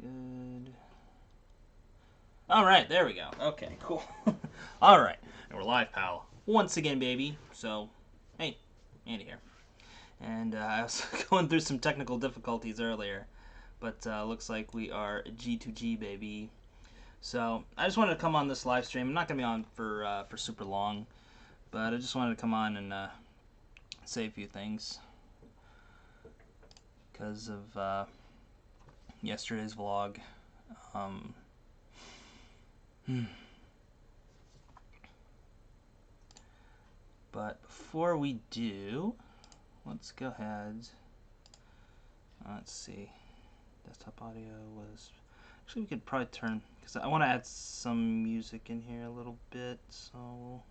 good. All right, there we go. Okay, cool. All right, and we're live, pal. Once again, baby. So, hey, Andy here. And I was going through some technical difficulties earlier, but looks like we are G2G, baby. So I just wanted to come on this live stream. I'm not gonna be on for super long, but I just wanted to come on and say a few things because of yesterday's vlog. But before we do, let's go ahead. Let's see. Desktop audio was... Actually, we could probably turn... Because I want to add some music in here a little bit. So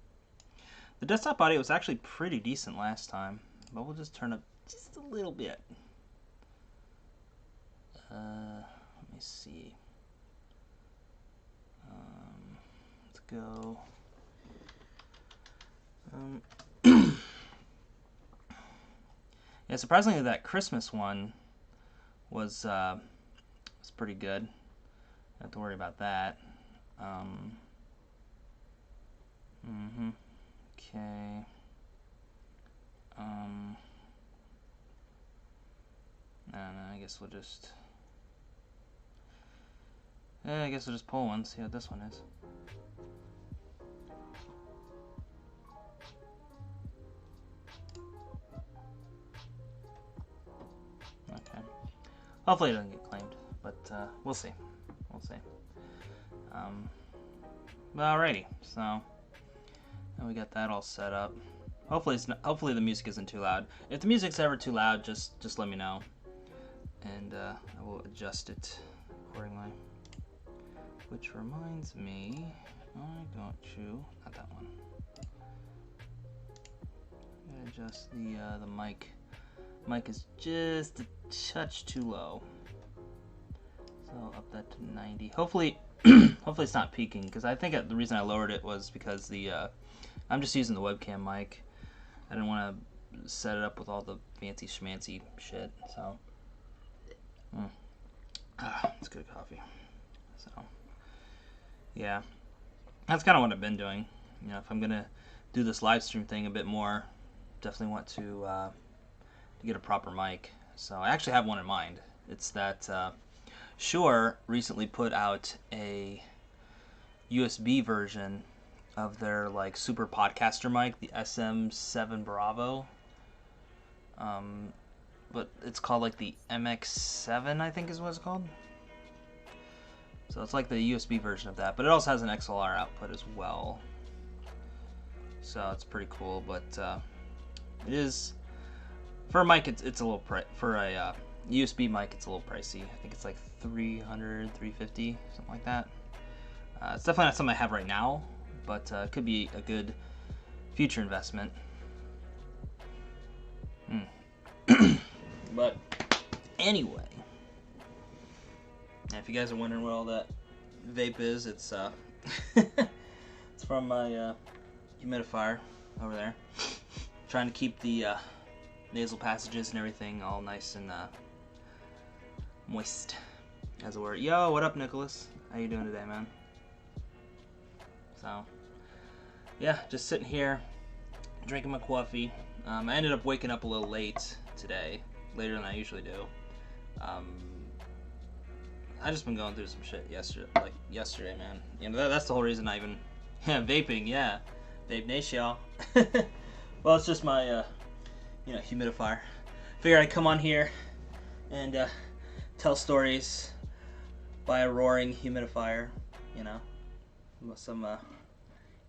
the desktop audio was actually pretty decent last time. But we'll just turn up just a little bit. Let me see. Let's go... yeah, surprisingly, that Christmas one was pretty good. Don't have to worry about that. Okay. No, I guess we'll just... I guess we'll just pull one, see what this one is. Okay. Hopefully it doesn't get claimed, but we'll see. We'll see. Alrighty, so now we got that all set up. Hopefully hopefully the music isn't too loud. If the music's ever too loud, just let me know, and I will adjust it accordingly. Which reminds me, I got you. Not that one. I'm gonna adjust the mic. Mic is just a touch too low, so I'll up that to 90. Hopefully, hopefully it's not peaking, because I think the reason I lowered it was because I'm just using the webcam mic. I didn't want to set it up with all the fancy schmancy shit. So, it's good coffee. So, yeah, that's kind of what I've been doing. You know, if I'm gonna do this live stream thing a bit more, definitely want to get a proper mic. So I actually have one in mind. It's that Shure recently put out a USB version of their like super podcaster mic, the SM7 Bravo. But it's called like the MX7, I think is what it's called. So it's like the USB version of that, but it also has an XLR output as well. So it's pretty cool, but it is... For a mic, it's a little for a USB mic, it's a little pricey. I think it's like $300, $350, something like that. It's definitely not something I have right now, but it could be a good future investment. But anyway, if you guys are wondering what all that vape is, it's it's from my humidifier over there. Trying to keep the nasal passages and everything all nice and moist, as it were. Yo, what up, Nicholas? How you doing today, man? So, yeah, just sitting here, drinking my coffee. I ended up waking up a little late today, later than I usually do. I just been going through some shit yesterday, man. You know, that's the whole reason I even vaping. Yeah, vape nation, y'all. Well, it's just my you know, humidifier. Figured I'd come on here and tell stories by a roaring humidifier, you know, with some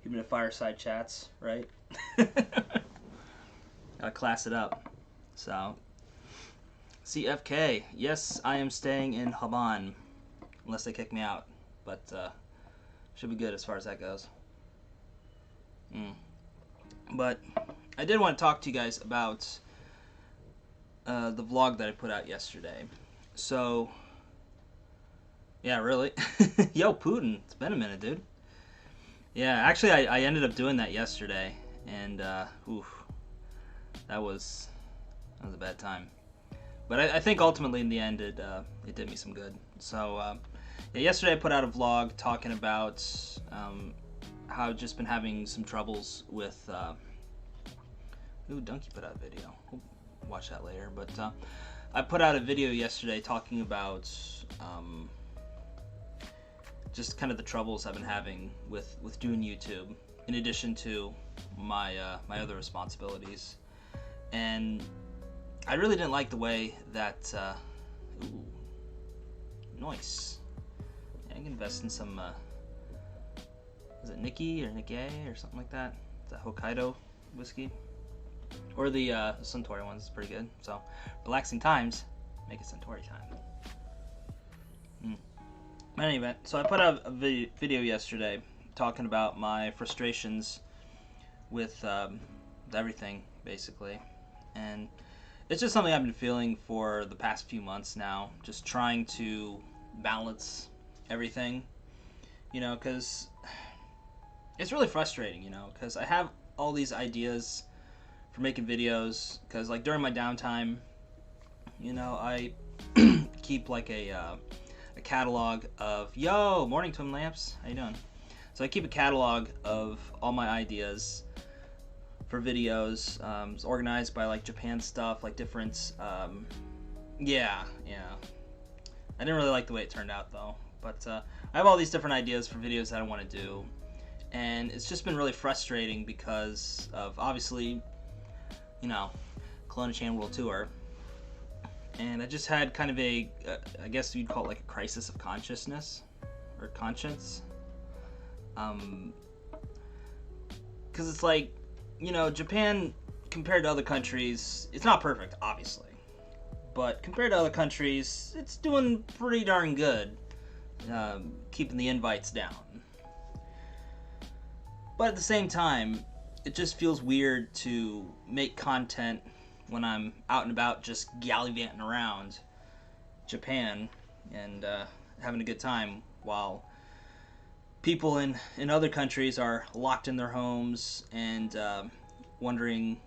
humidifier side chats, right? Gotta class it up. So, CFK, yes, I am staying in Haban, unless they kick me out, but should be good as far as that goes. But I did want to talk to you guys about the vlog that I put out yesterday. So, yeah, really? Yo, Putin, it's been a minute, dude. Yeah, actually, I ended up doing that yesterday, and oof, that was a bad time. But I think ultimately in the end it did me some good. So yeah, yesterday I put out a vlog talking about how I've just been having some troubles with. Ooh, Donkey put out a video. We'll watch that later. But I put out a video yesterday talking about just kind of the troubles I've been having with doing YouTube, in addition to my my other responsibilities. And I really didn't like the way that. Ooh, nice. Yeah, I can invest in some. Is it Nikki or Nikkei or something like that? Is that Hokkaido whiskey? Or the Suntory one's pretty good. So, relaxing times, make it Suntory time. But anyway, so I put out a video yesterday talking about my frustrations with everything, basically. And it's just something I've been feeling for the past few months now, just trying to balance everything, you know, because it's really frustrating, you know, because I have all these ideas for making videos, because like during my downtime, you know, I keep like a catalog of, yo, morning twin lamps, how you doing? So I keep a catalog of all my ideas for videos. It's organized by like Japan stuff, like different, yeah. I didn't really like the way it turned out though, but I have all these different ideas for videos that I want to do, and it's just been really frustrating because of, obviously, you know, Kelowna Chan World Tour, and I just had kind of a, I guess you'd call it like a crisis of consciousness, or conscience, because it's like, you know, Japan, compared to other countries, it's not perfect, obviously, but compared to other countries, it's doing pretty darn good, keeping the invites down. But at the same time, it just feels weird to make content when I'm out and about just gallivanting around Japan and having a good time, while people in other countries are locked in their homes and wondering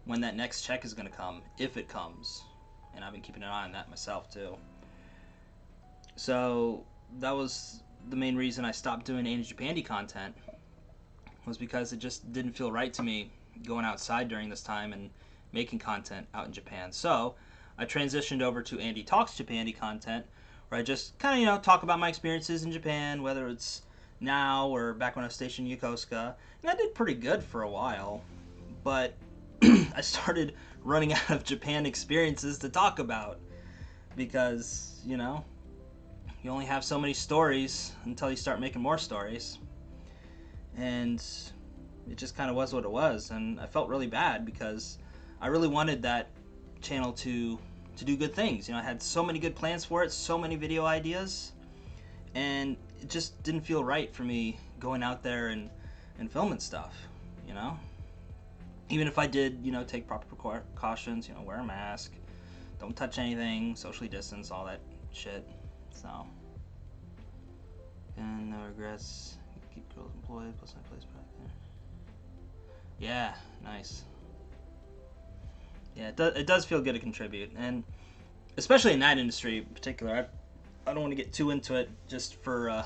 when that next check is going to come, if it comes. And I've been keeping an eye on that myself too. So that was the main reason I stopped doing Andy Japandy content, was because it just didn't feel right to me going outside during this time and making content out in Japan. So I transitioned over to Andy Talks Japandy content, where I just kind of, you know, talk about my experiences in Japan, whether it's now or back when I was stationed in Yokosuka. And I did pretty good for a while, but I started running out of Japan experiences to talk about, because, you know, you only have so many stories until you start making more stories. And it just kind of was what it was, and I felt really bad because I really wanted that channel to do good things. You know, I had so many good plans for it, so many video ideas, and it just didn't feel right for me going out there and filming stuff, you know? Even if I did, you know, take proper precautions, you know, wear a mask, don't touch anything, socially distance, all that shit, so. And no regrets. Keep girls employed, plus my place back there. Yeah, nice. Yeah, it does feel good to contribute, and especially in that industry in particular. I don't want to get too into it just for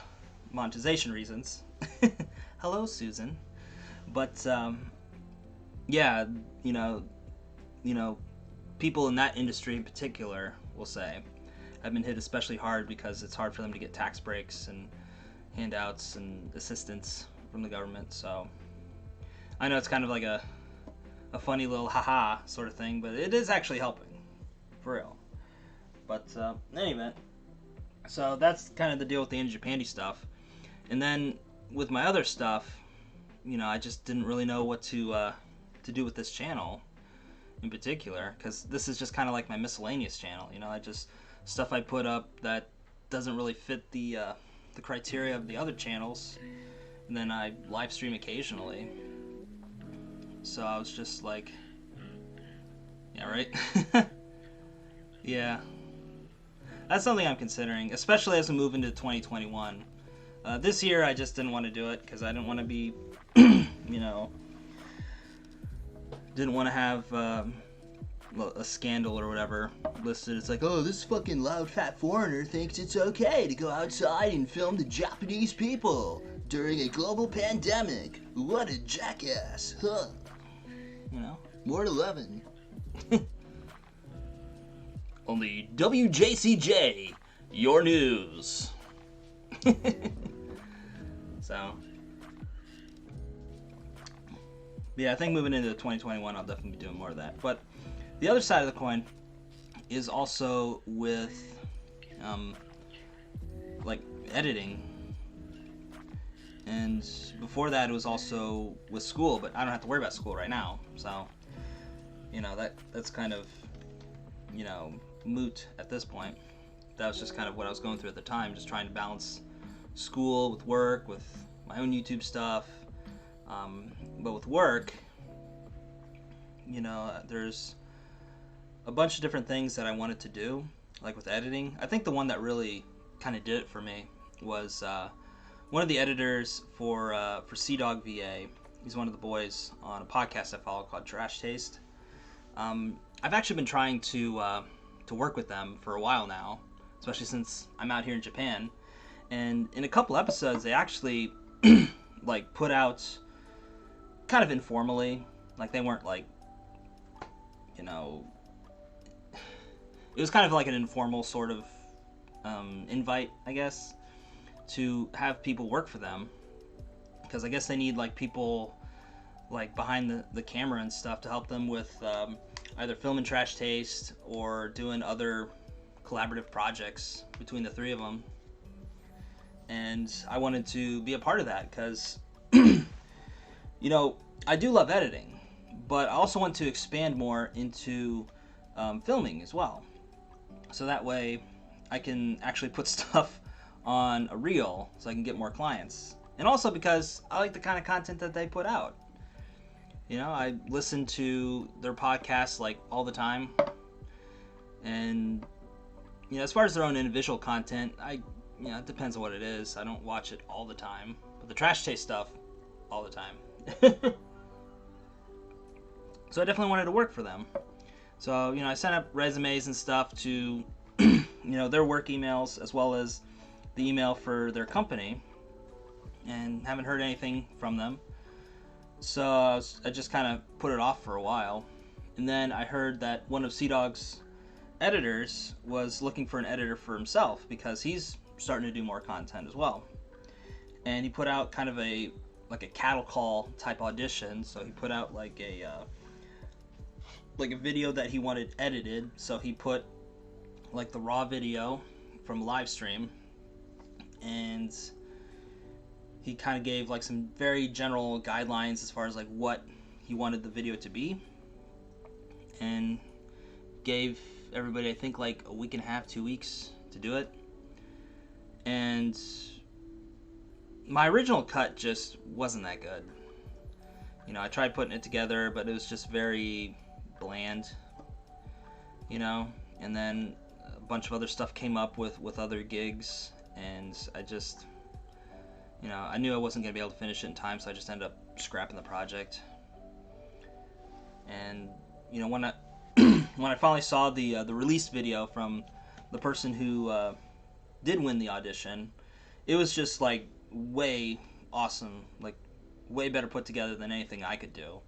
monetization reasons. Hello, Susan. But yeah, you know, people in that industry in particular, will say, have been hit especially hard because it's hard for them to get tax breaks and handouts and assistance from the government. So I know it's kind of like a funny little haha sort of thing, but it is actually helping, for real. But anyway, so that's kind of the deal with the Andy Japandy stuff. And then with my other stuff, you know, I just didn't really know what to do with this channel in particular, because this is just kind of like my miscellaneous channel. You know, I just, stuff I put up that doesn't really fit the criteria of the other channels, and then I live stream occasionally. So I was just like, yeah, right? Yeah. That's something I'm considering, especially as we move into 2021. This year I just didn't want to do it because I didn't want to be, you know, didn't want to have a scandal or whatever listed. It's like, oh, this fucking loud fat foreigner thinks it's okay to go outside and film the Japanese people during a global pandemic. What a jackass, huh? You know, more to 11. Only WJCJ, your news. So, yeah, I think moving into 2021, I'll definitely be doing more of that. But the other side of the coin is also with, like, editing. And before that, it was also with school, but I don't have to worry about school right now. So, you know, that's kind of, you know, moot at this point. That was just kind of what I was going through at the time, just trying to balance school with work, with my own YouTube stuff. But with work, you know, there's a bunch of different things that I wanted to do, like with editing. I think the one that really kind of did it for me was one of the editors for CDawg VA. He's one of the boys on a podcast I follow called Trash Taste. I've actually been trying to work with them for a while now, especially since I'm out here in Japan. And in a couple episodes, they actually like put out kind of informally, like they weren't like, you know, it was kind of like an informal sort of invite, I guess, to have people work for them, because I guess they need like people like behind the camera and stuff to help them with either filming Trash Taste or doing other collaborative projects between the three of them. And I wanted to be a part of that because, you know, I do love editing, but I also want to expand more into filming as well. So that way I can actually put stuff on a reel so I can get more clients. And also because I like the kind of content that they put out. You know, I listen to their podcasts like all the time. And, you know, as far as their own individual content, you know, it depends on what it is. I don't watch it all the time. But the Trash Taste stuff, all the time. So I definitely wanted to work for them. So, you know, I sent up resumes and stuff to, you know, their work emails as well as the email for their company. And haven't heard anything from them. So I just kind of put it off for a while. And then I heard that one of CDawg's editors was looking for an editor for himself because he's starting to do more content as well. And he put out kind of a cattle call type audition. So he put out like a video that he wanted edited. So he put like the raw video from a live stream, and he kind of gave like some very general guidelines as far as like what he wanted the video to be, and gave everybody, I think, like a week and a half, 2 weeks to do it. And my original cut just wasn't that good. You know, I tried putting it together, but it was just very bland, you know. And then a bunch of other stuff came up with other gigs, and I just, you know, I knew I wasn't going to be able to finish it in time, so I just ended up scrapping the project. And, you know, when I when I finally saw the release video from the person who did win the audition, it was just like way awesome, like way better put together than anything I could do.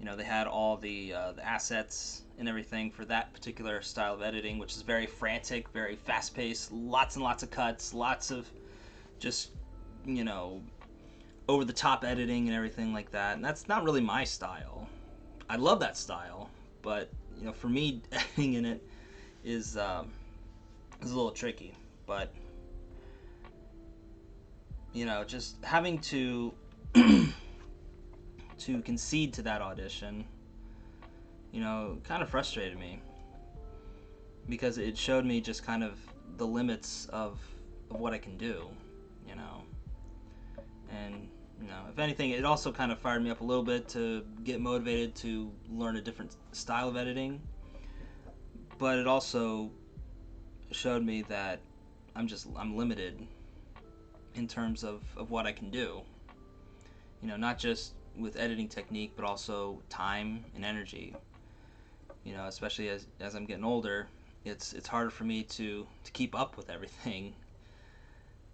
You know, they had all the assets and everything for that particular style of editing, which is very frantic, very fast-paced, lots and lots of cuts, lots of just, you know, over-the-top editing and everything like that. And that's not really my style. I love that style, but, you know, for me, editing in it is a little tricky. But, you know, just having to to concede to that audition, you know, kind of frustrated me, because it showed me just kind of the limits of what I can do, you know. And, you know, if anything, it also kind of fired me up a little bit to get motivated to learn a different style of editing. But it also showed me that I'm limited in terms of what I can do. You know, not just with editing technique, but also time and energy. You know, especially as I'm getting older, it's harder for me to keep up with everything.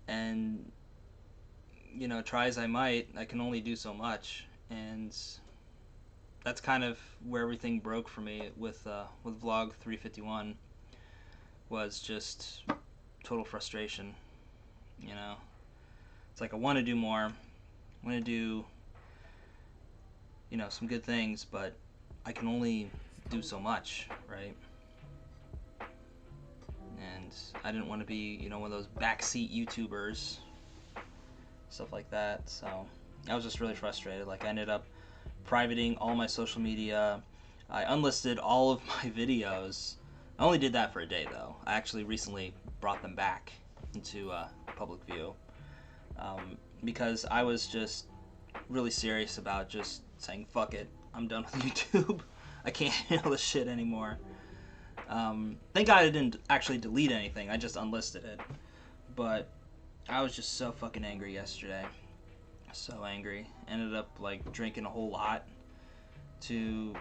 And try as I might, I can only do so much, and that's kind of where everything broke for me with vlog 351. Was just total frustration. It's like I want to do more, I want to do some good things, but I can only do so much, right? And I didn't want to be one of those backseat YouTubers, stuff like that. So I was just really frustrated. Like, I ended up privating all my social media. I unlisted all of my videos. I only did that for a day, though. I actually recently brought them back into public view, because I was just really serious about just saying, fuck it, I'm done with YouTube. I can't handle this shit anymore. Thank God I didn't actually delete anything. I just unlisted it. But I was just so fucking angry yesterday. So angry. Ended up like drinking a whole lot to,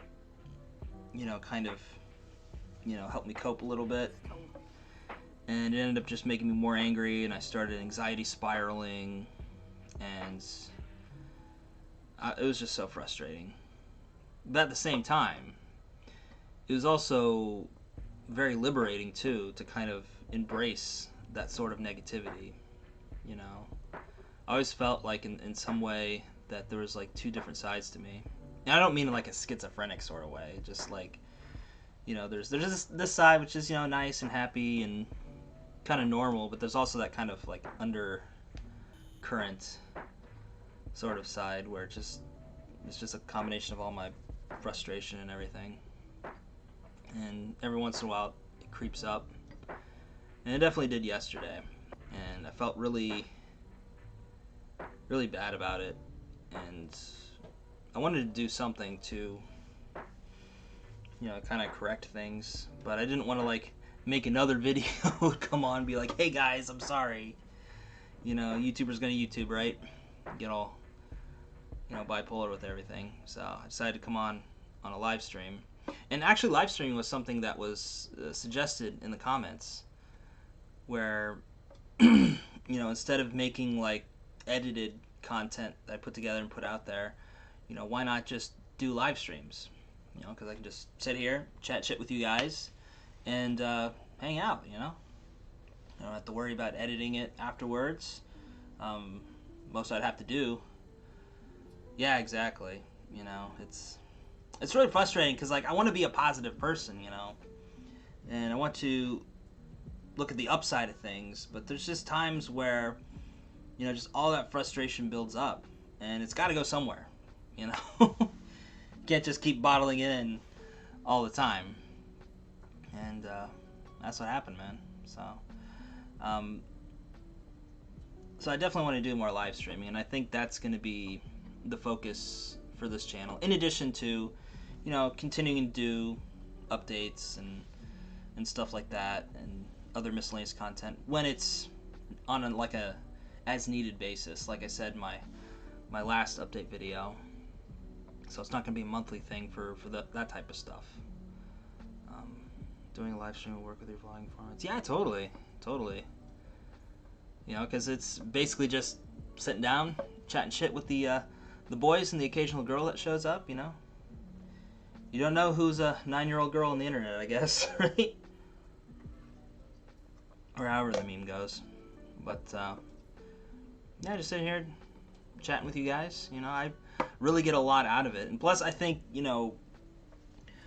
kind of, help me cope a little bit. And it ended up just making me more angry, and I started anxiety spiraling, and it was just so frustrating. But at the same time, it was also very liberating too, to kind of embrace that sort of negativity. I always felt like in some way that there was like two different sides to me. And I don't mean in like a schizophrenic sort of way, just like, there's this side which is, nice and happy and kind of normal, but there's also that kind of like undercurrent sort of side where it's just a combination of all my frustration and everything. And every once in a while it creeps up, and it definitely did yesterday, and I felt really bad about it, and I wanted to do something to kind of correct things, but I didn't want to like make another video come on and be like, hey guys, I'm sorry, YouTuber's gonna YouTube, right? Get all bipolar with everything. So I decided to come on a live stream. And actually, live streaming was something that was suggested in the comments, where instead of making like edited content that I put together and put out there, why not just do live streams? Because I can just sit here, chat shit with you guys, and hang out. I don't have to worry about editing it afterwards. Most I'd have to do. Yeah, exactly. It's really frustrating because, like, I want to be a positive person, and I want to look at the upside of things, but there's just times where, just all that frustration builds up, and it's got to go somewhere, Can't just keep bottling it in all the time, and that's what happened, man. So I definitely want to do more live streaming, and I think that's going to be the focus for this channel, in addition to continuing to do updates and stuff like that, and other miscellaneous content when it's on a as needed basis. Like I said, my last update video, so it's not going to be a monthly thing for that type of stuff. Doing a live stream will work with your vlogging formats. Yeah, totally. Because it's basically just sitting down, chatting shit with the boys and the occasional girl that shows up. You don't know who's a 9-year-old girl on the internet, I guess, right? Or however the meme goes. But yeah, just sitting here chatting with you guys. I really get a lot out of it, and plus I think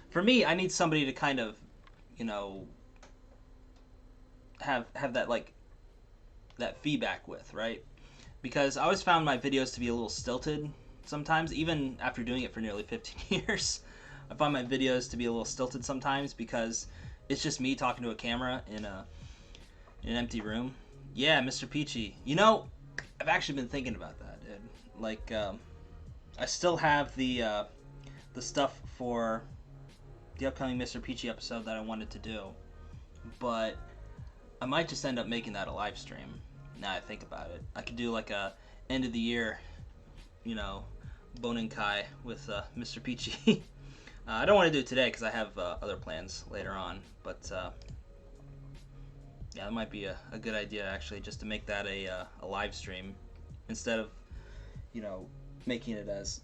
for me, I need somebody to kind of have that like that feedback with, right? Because I always found my videos to be a little stilted sometimes, even after doing it for nearly 15 years. I find my videos to be a little stilted sometimes because it's just me talking to a camera in an empty room. Yeah, Mr. Peachy. I've actually been thinking about that, dude. Like, I still have the stuff for the upcoming Mr. Peachy episode that I wanted to do, but I might just end up making that a live stream. Now I think about it, I could do like a end of the year, Bonin Kai with Mr. Peachy. I don't want to do it today because I have other plans later on, but Yeah, that might be a good idea, actually, just to make that a live stream instead of, you know, making it as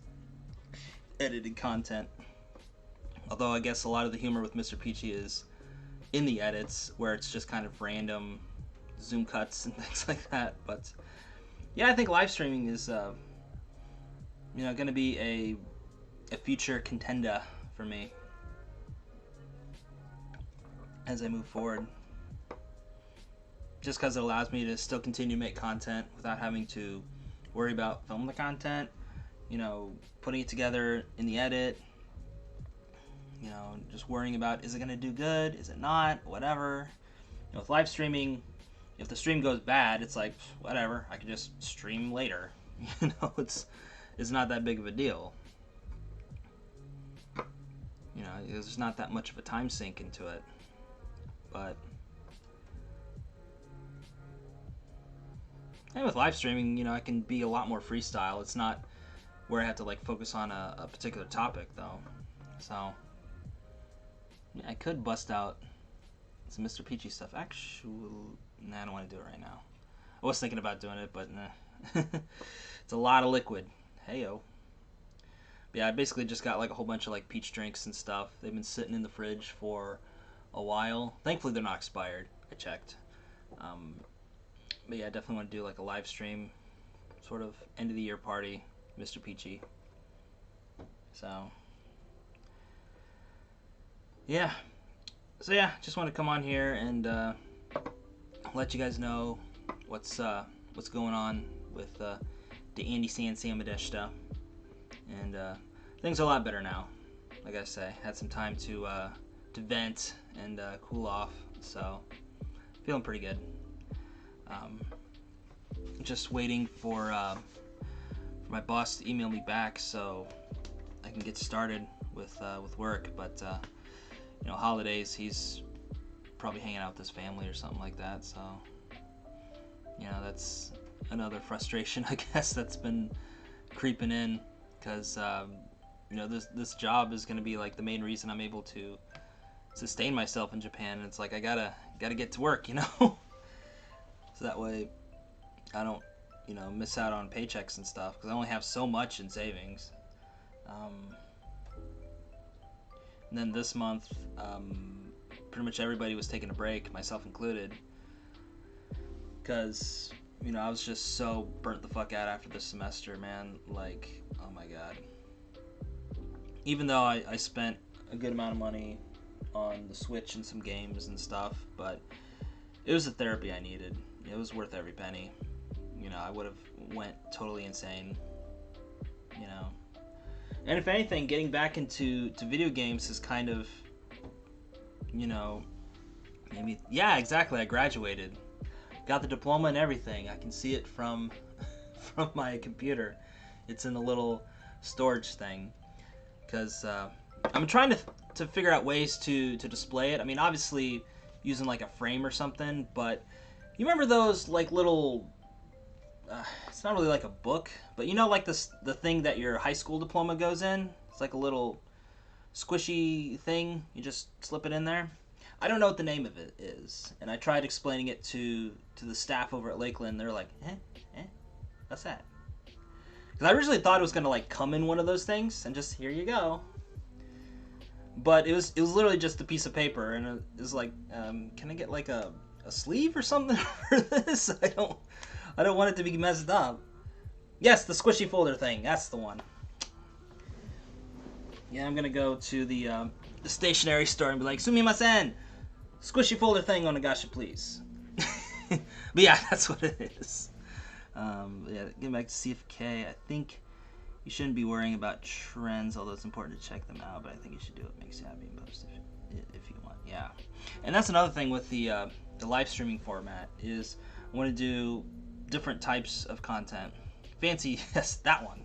edited content. Although I guess a lot of the humor with Mr. Peachy is in the edits, where it's just kind of random zoom cuts and things like that. But yeah, I think live streaming is, you know, going to be a future contender for me as I move forward. Just because it allows me to still continue to make content without having to worry about filming the content, you know, putting it together in the edit, you know, just worrying about, is it going to do good, is it not, whatever. You know, with live streaming, if the stream goes bad, it's like, whatever, I can just stream later. You know, it's not that big of a deal. You know, there's not that much of a time sink into it. But and with live streaming, you know, I can be a lot more freestyle. It's not where I have to like focus on a particular topic, though. So yeah, I could bust out some Mr. Peachy stuff. Actually, nah, I don't want to do it right now. I was thinking about doing it, but nah. It's a lot of liquid. Heyo. But yeah, I basically just got like a whole bunch of like peach drinks and stuff. They've been sitting in the fridge for a while. Thankfully, they're not expired. I checked. But yeah, I definitely want to do like a live stream, sort of end of the year party, Mr. Peachy. So yeah, just want to come on here and let you guys know what's going on with the Andy San Samadeshta, and things are a lot better now. Like I say, had some time to vent and cool off, so feeling pretty good. Just waiting for my boss to email me back so I can get started with work. But you know, holidays, he's probably hanging out with his family or something like that. So you know, that's another frustration, I guess, that's been creeping in, because you know, this job is going to be like the main reason I'm able to sustain myself in Japan. And it's like I gotta get to work, you know. So that way I don't, you know, miss out on paychecks and stuff, because I only have so much in savings. And then this month, pretty much everybody was taking a break, myself included, because, you know, I was just so burnt the fuck out after this semester, man. Like, oh my god. Even though I spent a good amount of money on the Switch and some games and stuff, but it was the therapy I needed. It was worth every penny. You know, I would have went totally insane, you know. And if anything, getting back into video games is kind of, you know, maybe, yeah, exactly, I graduated. Got the diploma and everything. I can see it from my computer. It's in the little storage thing. Because I'm trying to figure out ways to display it. I mean, obviously using like a frame or something, but you remember those like little, it's not really like a book, but you know, like the thing that your high school diploma goes in? It's like a little squishy thing. You just slip it in there. I don't know what the name of it is, and I tried explaining it to the staff over at Lakeland. They're like, what's that? Because I originally thought it was gonna like come in one of those things and just, here you go. But it was literally just a piece of paper, and it was like, can I get like a sleeve or something for this? I don't want it to be messed up. Yes, the squishy folder thing. That's the one. Yeah, I'm gonna go to the stationery store and be like, "Sumimasen, squishy folder thing on Nagashi, please." But yeah, that's what it is. Yeah, getting back to CFK, I think you shouldn't be worrying about trends, although it's important to check them out. But I think you should do what makes you happy and post if you want. Yeah, and that's another thing with the live streaming format is I want to do different types of content. Fancy, yes, that one,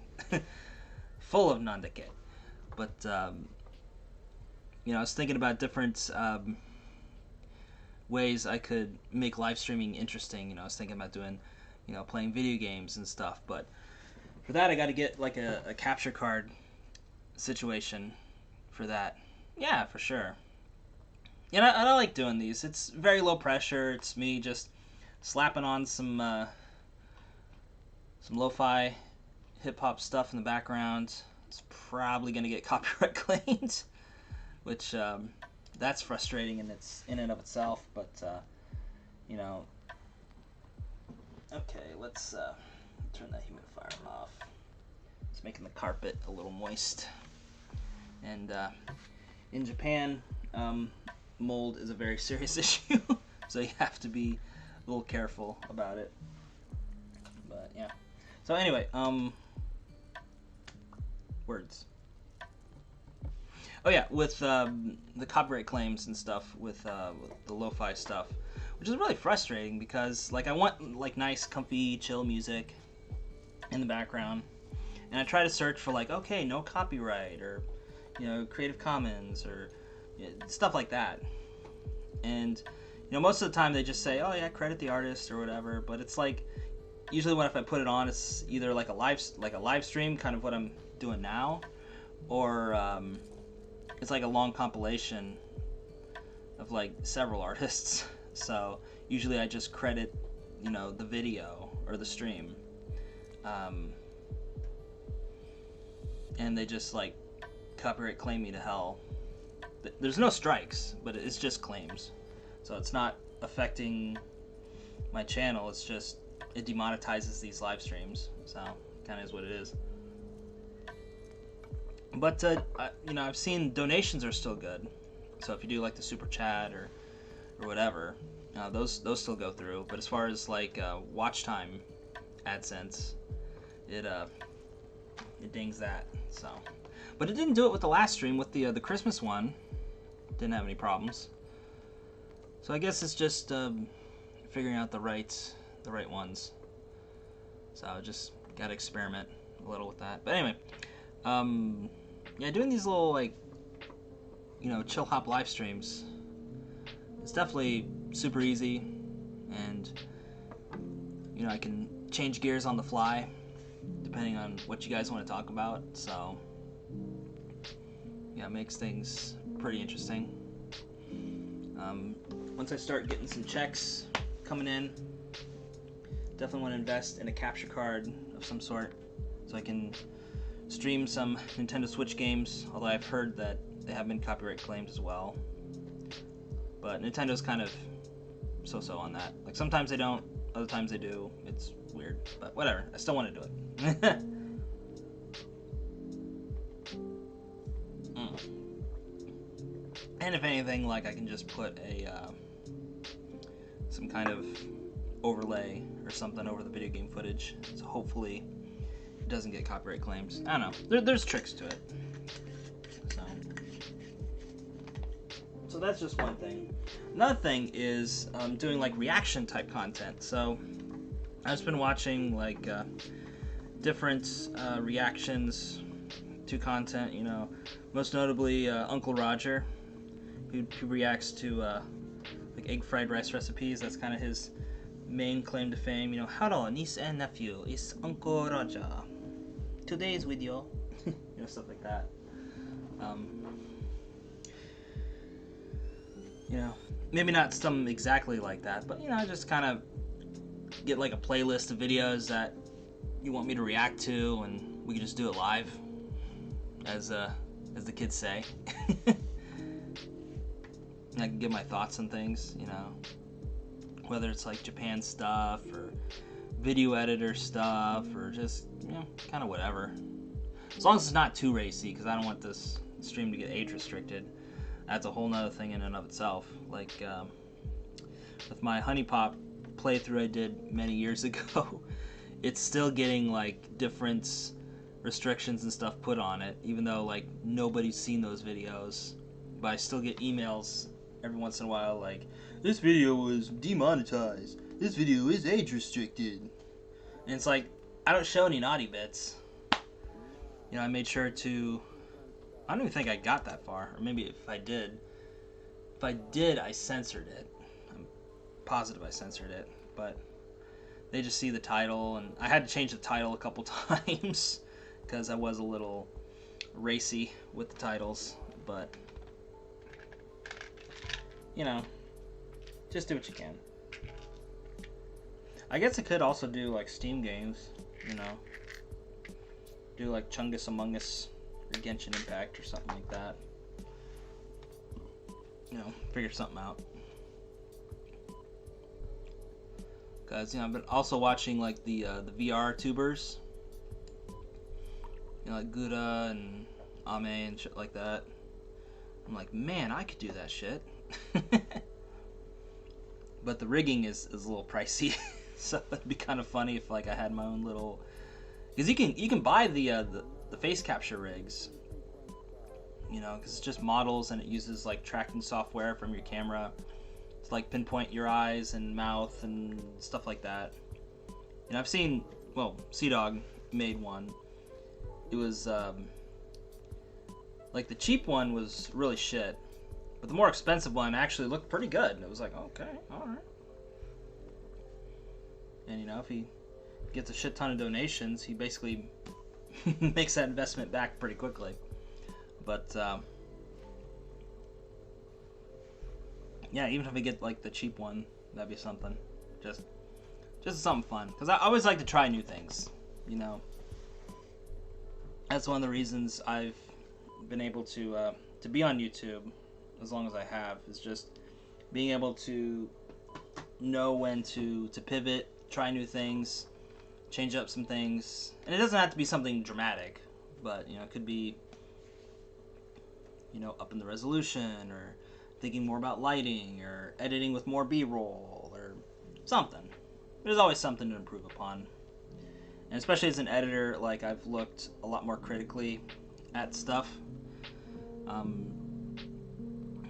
full of nandake. But you know, I was thinking about different ways I could make live streaming interesting. You know, I was thinking about doing, you know, playing video games and stuff. But for that, I got to get like a capture card situation for that. Yeah, for sure. And I like doing these. It's very low pressure. It's me just slapping on some lo-fi hip-hop stuff in the background. It's probably going to get copyright claimed, which that's frustrating in and of itself. But you know, okay, let's turn that humidifier off. It's making the carpet a little moist. And in Japan, mold is a very serious issue, so you have to be a little careful about it. But yeah. So anyway, words. Oh yeah, with the copyright claims and stuff, with the lo-fi stuff, which is really frustrating because like I want like nice, comfy, chill music in the background, and I try to search for like, okay, no copyright, or you know, Creative Commons, or you know, stuff like that. And you know, most of the time they just say, oh yeah, credit the artist or whatever. But it's like usually when if I put it on, it's either like a live stream, kind of what I'm doing now, or it's like a long compilation of like several artists. So usually I just credit, you know, the video or the stream, and they just like copyright claim me to hell. There's no strikes, but it's just claims, so it's not affecting my channel. It's just it demonetizes these live streams, so kind of is what it is. But you know, I've seen donations are still good, so if you do like the super chat or whatever, those still go through. But as far as like watch time AdSense, it dings that. So, but it didn't do it with the last stream. With the Christmas one, didn't have any problems. So I guess it's just figuring out the right ones. So I just gotta experiment a little with that. But anyway, yeah, doing these little like, you know, chill hop live streams, it's definitely super easy, and you know, I can change gears on the fly depending on what you guys want to talk about. So yeah, it makes things pretty interesting. Once I start getting some checks coming in, definitely want to invest in a capture card of some sort so I can stream some Nintendo Switch games, although I've heard that they have been copyright claimed as well. But Nintendo's kind of so-so on that. Like sometimes they don't, other times they do. It's weird, but whatever. I still want to do it. And if anything, like I can just put a some kind of overlay or something over the video game footage, so hopefully it doesn't get copyright claims. I don't know. There's tricks to it. So that's just one thing. Another thing is doing like reaction type content. So I've just been watching like different reactions to content. You know, most notably Uncle Roger, who reacts to like egg fried rice recipes. That's kind of his main claim to fame. You know, hello niece and nephew, it's Uncle Roger. Today's video, you know, stuff like that. You know, maybe not some exactly like that, but you know, just kind of get like a playlist of videos that you want me to react to, and we can just do it live, as the kids say. And I can give my thoughts on things, you know, whether it's like Japan stuff or video editor stuff or just, you know, kind of whatever. As long as it's not too racy, because I don't want this stream to get age restricted. That's a whole nother thing in and of itself. Like with my Honey Pop playthrough I did many years ago, it's still getting like different restrictions and stuff put on it, even though like nobody's seen those videos. But I still get emails every once in a while like, this video was demonetized, this video is age restricted. And it's like, I don't show any naughty bits. You know, I made sure to, I don't even think I got that far, or maybe if I did, I censored it. I'm positive I censored it, but they just see the title, and I had to change the title a couple times because I was a little racy with the titles. But you know, just do what you can. I guess I could also do like Steam games, you know, do like Chungus Among Us or Genshin Impact or something like that. You know, figure something out. Because, you know, I've been also watching like the VR tubers, you know, like Gouda and Ame and shit like that. I'm like, man, I could do that shit. But the rigging is a little pricey, so it'd be kind of funny if like I had my own little. Because you can buy the face capture rigs, you know, because it's just models and it uses like tracking software from your camera to like pinpoint your eyes and mouth and stuff like that. And I've seen, well, Sea-Dog made one. It was like the cheap one was really shit, but the more expensive one actually looked pretty good. And it was like, okay, all right. And you know, if he gets a shit ton of donations, he basically makes that investment back pretty quickly. But yeah, even if I get like the cheap one, that'd be something. Just something fun, because I always like to try new things. You know, that's one of the reasons I've been able to be on YouTube as long as I have, is just being able to know when to pivot, try new things, change up some things. And it doesn't have to be something dramatic, but you know, it could be, you know, upping the resolution, or thinking more about lighting, or editing with more B-roll, or something. There's always something to improve upon. And especially as an editor, like, I've looked a lot more critically at stuff.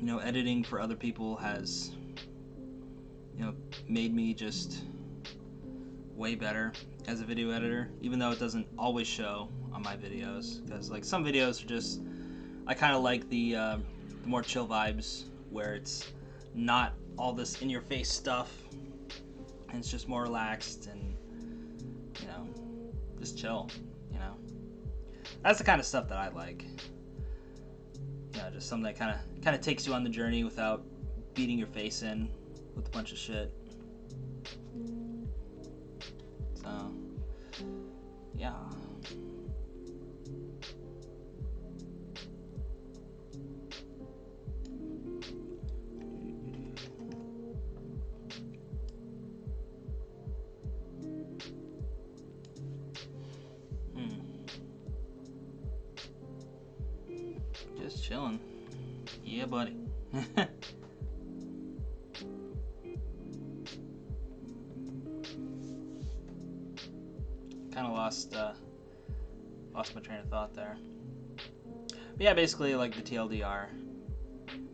You know, editing for other people has, you know, made me just way better as a video editor, even though it doesn't always show on my videos. Because, like, some videos are just, I kind of like the more chill vibes, where it's not all this in-your-face stuff, and it's just more relaxed and, you know, just chill, you know. That's the kind of stuff that I like. You know, just something that kind of takes you on the journey without beating your face in with a bunch of shit. So, yeah. Just chilling. Yeah, buddy. Kind of lost my train of thought there. But yeah, basically, like, the TLDR.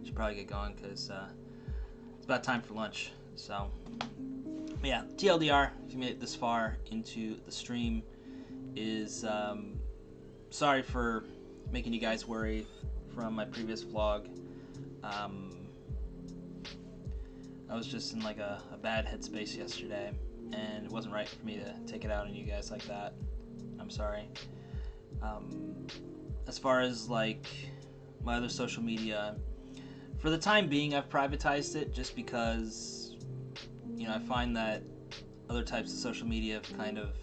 Should probably get going, because it's about time for lunch. So, but yeah, TLDR, if you made it this far into the stream, is sorry for making you guys worry from my previous vlog. I was just in like a bad headspace yesterday, and it wasn't right for me to take it out on you guys like that. I'm sorry. As far as like my other social media, for the time being I've privatized it, just because, you know, I find that other types of social media have kind of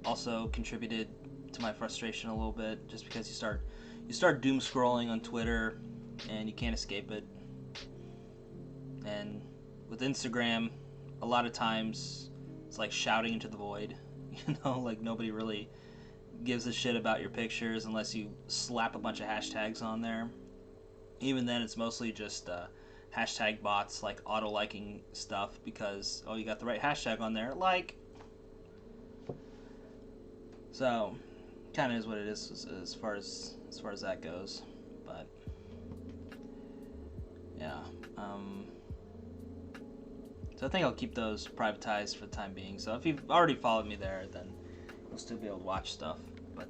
also contributed to my frustration a little bit, just because you start doom scrolling on Twitter and you can't escape it. And with Instagram, a lot of times it's like shouting into the void, you know, like nobody really gives a shit about your pictures unless you slap a bunch of hashtags on there. Even then, it's mostly just hashtag bots, like auto-liking stuff because, oh, you got the right hashtag on there, like. So, kind of is what it is as far as that goes. But yeah, so I think I'll keep those privatized for the time being. So if you've already followed me there, then you'll still be able to watch stuff. But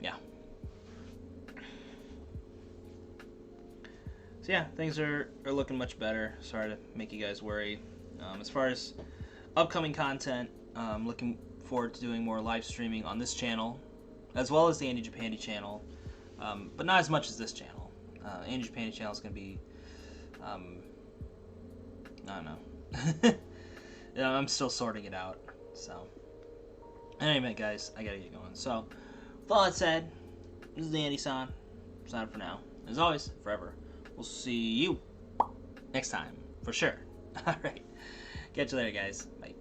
yeah. So yeah, things are looking much better. Sorry to make you guys worry. As far as upcoming content, I'm looking forward to doing more live streaming on this channel, as well as the Andy Japandi channel. but not as much as this channel. Andrew's Painting channel is going to be, I don't know. Yeah, I'm still sorting it out. So, anyway, guys, I gotta get going. So, with all that said, this is the Andy-san. Sign for now. As always, forever. We'll see you next time, for sure. Alright. Catch you later, guys. Bye.